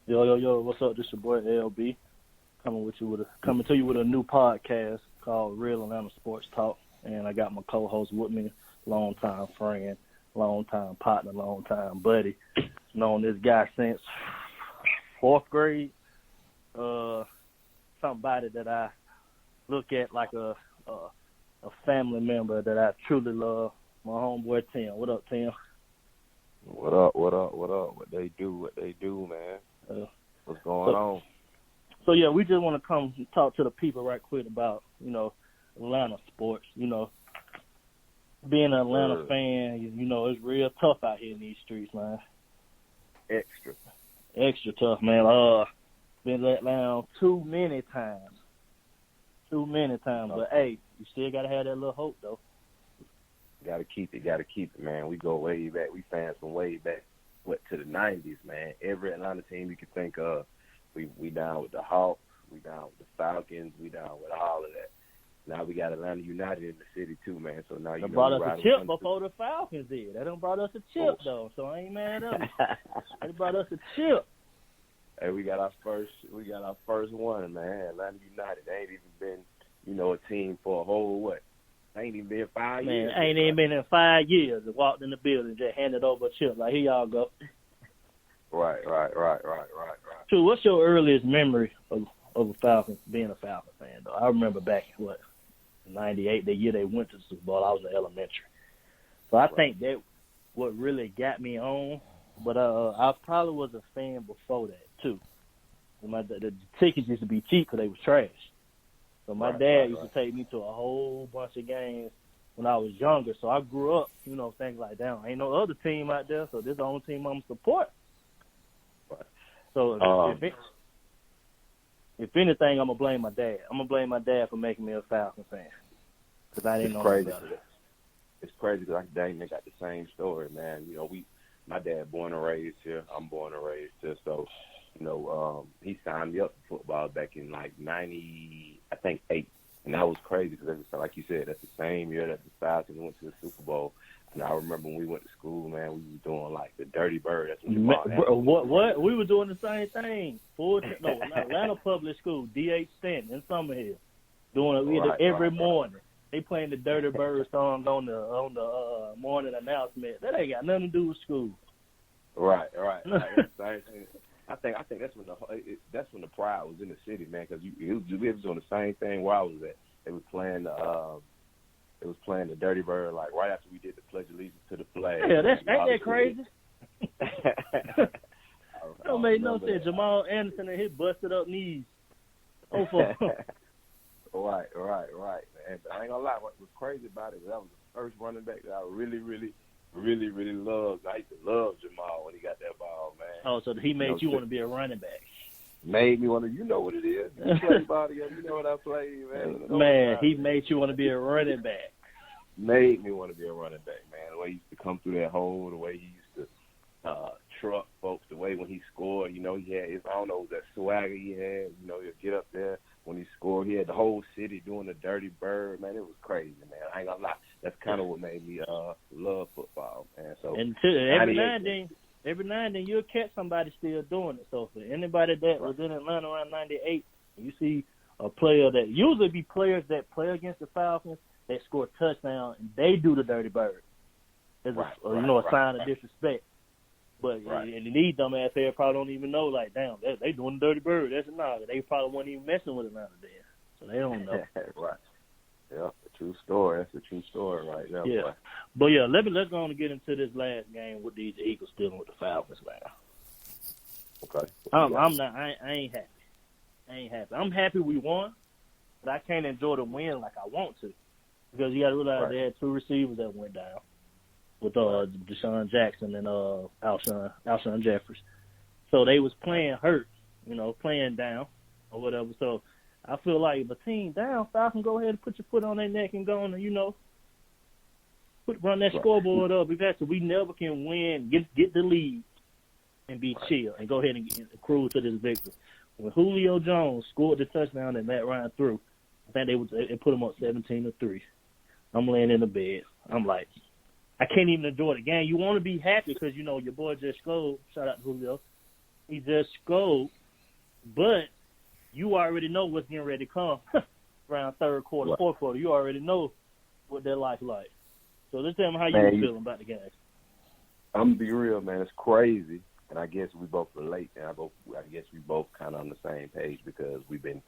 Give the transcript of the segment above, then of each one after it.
Yo, what's up? This your boy LB coming to you with a new podcast called Real Atlanta Sports Talk, and I got my co-host with me, longtime friend, longtime partner, longtime buddy, known this guy since fourth grade. Somebody that I look at like a family member that I truly love. My homeboy Tim. What up, Tim? What up? What they do, man. What's going on? So, yeah, we just want to come and talk to the people right quick about, Atlanta sports. Being an Atlanta fan, it's real tough out here in these streets, man. Extra tough, man. Been let down too many times. But, hey, you still got to have that little hope, though. Gotta keep it, man. We go way back. We fans from way back, to the 90s, man. Every Atlanta team you can think of, we down with the Hawks, we down with the Falcons, we down with all of that. Now we got Atlanta United in the city, too, man. So now they brought us a chip before the Falcons did. They done brought us a chip, though, so I ain't mad at them. They brought us a chip. Hey, we got our first one, man. Atlanta United. They ain't even been, a team for a whole, ain't even been 5 years. Man, ain't even been in 5 years. I walked in the building, just handed over a chip. Like, here y'all go. Right. True, what's your earliest memory of a Falcons, being a Falcons fan, though? I remember back, 98, the year they went to the Super Bowl, I was in elementary. So I think that what really got me on, but I probably was a fan before that, too. The tickets used to be cheap because they was trash. So my dad used to take me to a whole bunch of games when I was younger. So I grew up, thinking like, damn, ain't no other team out there, so this is the only team I'm going to support. So if anything, I'm going to blame my dad. I'm going to blame my dad for making me a Falcons fan because I didn't know anything about it. It's crazy because they got the same story, man. My dad born and raised here. I'm born and raised here, so – he signed me up for football back in 98, and that was crazy because, like you said, that's the same year that the Falcons went to the Super Bowl. And I remember when we went to school, man, we were doing the Dirty Bird. That's what? We were doing the same thing. Atlanta Public School, D.H. Stanton in Summerhill, doing it every morning. They playing the Dirty Bird song on the morning announcement. That ain't got nothing to do with school. Right. Same thing. I think that's when the pride was in the city, man. Because we was doing the same thing where I was at. They was playing the Dirty Bird right after we did the Pledge of Allegiance to the flag. Yeah, ain't that crazy? Don't make no sense. Jamal Anderson and his busted up knees. Right, man. But I ain't gonna lie. What was crazy about it was that was the first running back that I really loved. I used to love Jamal when he got that ball, man. Oh, so he made you want to be a running back. Made me want to, you know what it is. You play body, you know what I play, man. Man, he made you want to be a running back. Made me want to be a running back, man. The way he used to come through that hole, the way he used to truck folks, the way when he scored, he had his, I don't know, that swagger he had, he'd get up there when he scored. He had the whole city doing the Dirty Bird, man. It was crazy, man. I ain't gonna lie. That's kind of what made me love football, man. So every now and then you'll catch somebody still doing it. So for anybody that was in Atlanta around 98, you see a player that usually be players that play against the Falcons that score touchdown and they do the Dirty Bird. It's a sign of disrespect. But and these dumbass players probably don't even know, damn, they doing the Dirty Bird. They probably weren't even messing with Atlanta then. So they don't know. Right. Yeah, a true story. That's a true story right there. Yeah. Boy. But yeah, let's go on and get into this last game with these Eagles dealing with the Falcons, man. Okay. I ain't happy. I'm happy we won, but I can't enjoy the win like I want to. Because you gotta realize they had two receivers that went down with Deshaun Jackson and Alshon Jeffries. So they was playing hurt, playing down or whatever. So I feel like if a team down, Falcons go ahead and put your foot on their neck and go on and, run that scoreboard up. We never can win, get the lead and be chill and go ahead and cruise to this victory. When Julio Jones scored the touchdown that Matt Ryan threw, I think they put him up 17-3. I'm laying in the bed. I'm like, I can't even enjoy the game. You want to be happy because, your boy just scored. Shout out to Julio. He just scored, but you already know what's getting ready to come around third quarter, fourth quarter. You already know what their life's like. So let's tell them how you feeling about the game. I'm gonna be real, man. It's crazy, and I guess we both relate, and I guess we both kind of on the same page because we've been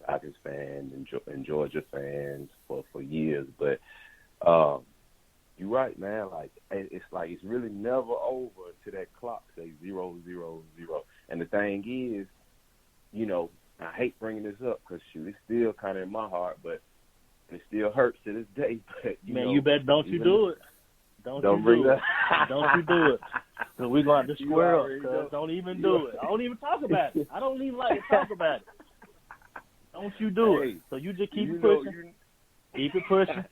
Falcons fans and Georgia fans for years. But you're right, man. Like it's really never over until that clock says 0-0-0. And the thing is, you know, I hate bringing this up because it's still kind of in my heart, but it still hurts to this day. But you better don't you do it. Don't bring that. Don't you do it. So we're going to have to square up. Cause don't even do it. I don't even talk about it. I don't even like to talk about it. Don't you do it. So you just keep it pushing. Keep it pushing.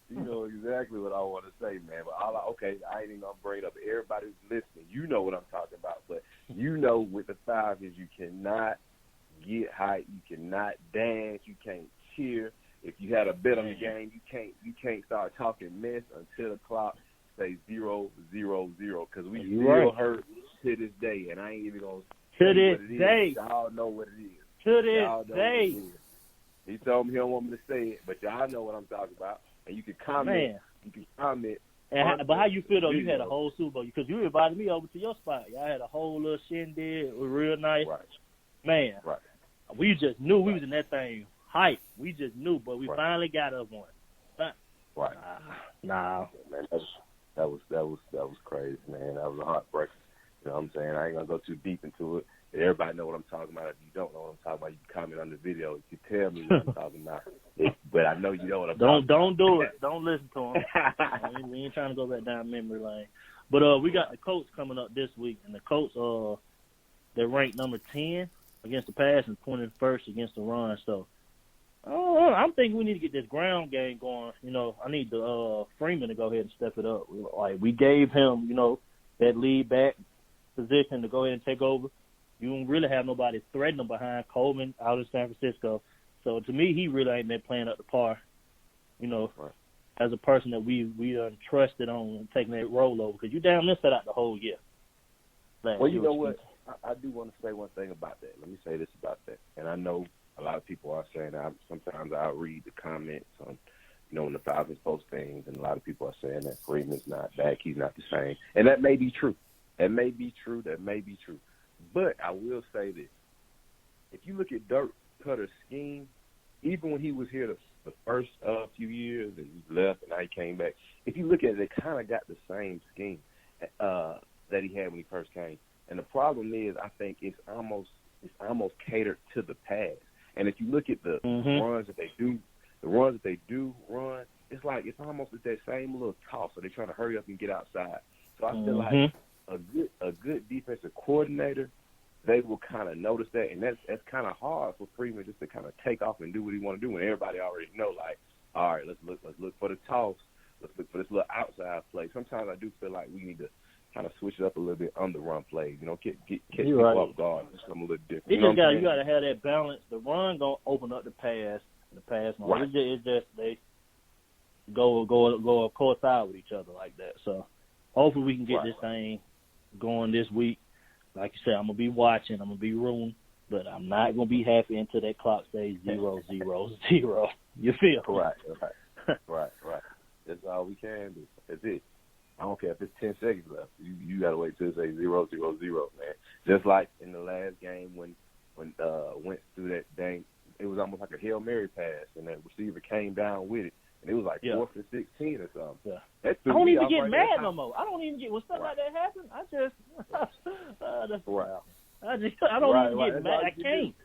You know exactly what I want to say, man. But I ain't even going to bring it up. Everybody who's listening, you know what I'm talking about. But you know with the Falcons, you cannot get hype. You cannot dance. You can't cheer. If you had a bet on the game, you can't start talking mess until the clock says 0-0-0 because we still hurt to this day, and I ain't even gonna say what it is. Y'all know what it is. To this day. He told me he don't want me to say it, but y'all know what I'm talking about, and you can comment. Man. You can comment. But how you feel though? You had a whole Super Bowl because you invited me over to your spot. Y'all had a whole little shindig. It was real nice. Right. Man. Right. We just knew we was in that thing. Hype. We just knew, but we finally got us one. Right. Nah. Man, that was crazy, man. That was a heartbreaker. You know what I'm saying? I ain't gonna go too deep into it. Everybody know what I'm talking about. If you don't know what I'm talking about, you can comment on the video. You can tell me what I'm talking about. But I know you know what I'm talking about. Don't do it. Don't listen to him. We ain't trying to go back down memory lane. But we got the Colts coming up this week, and the Colts they're ranked number 10 against the pass and 21st against the run. So I'm thinking we need to get this ground game going. You know, I need the Freeman to go ahead and step it up. Like we gave him, you know, that lead back position to go ahead and take over. You don't really have nobody threatening him behind Coleman out of San Francisco. So to me, he really ain't been playing up to par. You know, as a person that we trusted on taking that role over because you down there set out the whole year. Well, you know what? I do want to say one thing about that. Let me say this about that. And I know a lot of people are saying that sometimes I read the comments on, you know, when the Falcons post things, and a lot of people are saying that Freeman's not back, he's not the same. And that may be true. That may be true. But I will say this. If you look at Dirk Cutter's scheme, even when he was here the first few years and he left and now he came back, if you look at it, they kind of got the same scheme that he had when he first came. And the problem is I think it's almost catered to the pass. And if you look at the runs that they do run, it's like it's almost that same little toss. So they're trying to hurry up and get outside. So I feel like a good defensive coordinator, they will kind of notice that, and that's kind of hard for Freeman just to kind of take off and do what he want to do. And everybody already know, like, all right, let's look for the toss, let's look for this little outside play. Sometimes I do feel like we need to kind of switch it up a little bit on the run plays. You know, catch people off guard, do something a little different. You got to have that balance. The run gonna open up the pass. The pass, right. It's just they go coincide with each other like that. So hopefully we can get this thing going this week. Like you said, I'm gonna be watching. I'm gonna be rooting, but I'm not gonna be happy until that clock says 0-0-0. You feel? Right. That's all we can do. That's it. I don't care if it's 10 seconds left. You gotta wait till it says 0-0-0, man. Just like in the last game when went through that thing, it was almost like a Hail Mary pass, and that receiver came down with it. And it was like 4th and 16 or something. Yeah. I don't even get mad no more. I don't even get when stuff like that happens. I just that's wild. I don't even get mad. I can't.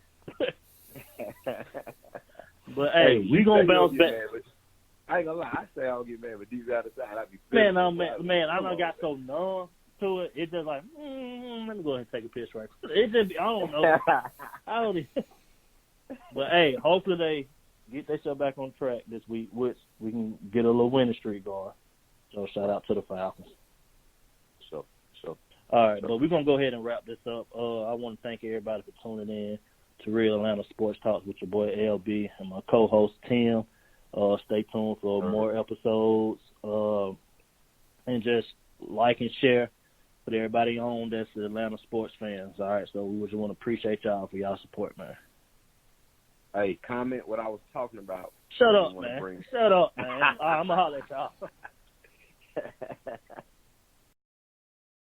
But hey, we gonna bounce back. I ain't gonna lie. I say I don't get mad, but deep down inside I be. Man, I done got so numb to it. It's just like, let me go ahead and take a piss right. It just, I don't know. I don't. But hey, hopefully they get themselves back on track this week, which we can get a little winning streak going. So shout out to the Falcons. Sure. All right, but we're going to go ahead and wrap this up. I want to thank everybody for tuning in to Real Atlanta Sports Talks with your boy LB and my co-host Tim. Stay tuned for more episodes. And just like and share put everybody on that's the Atlanta sports fans. All right, so we just want to appreciate y'all for y'all support, man. Hey, comment what I was talking about. Shut up, man. Shut up, man. I'm going to holler at y'all.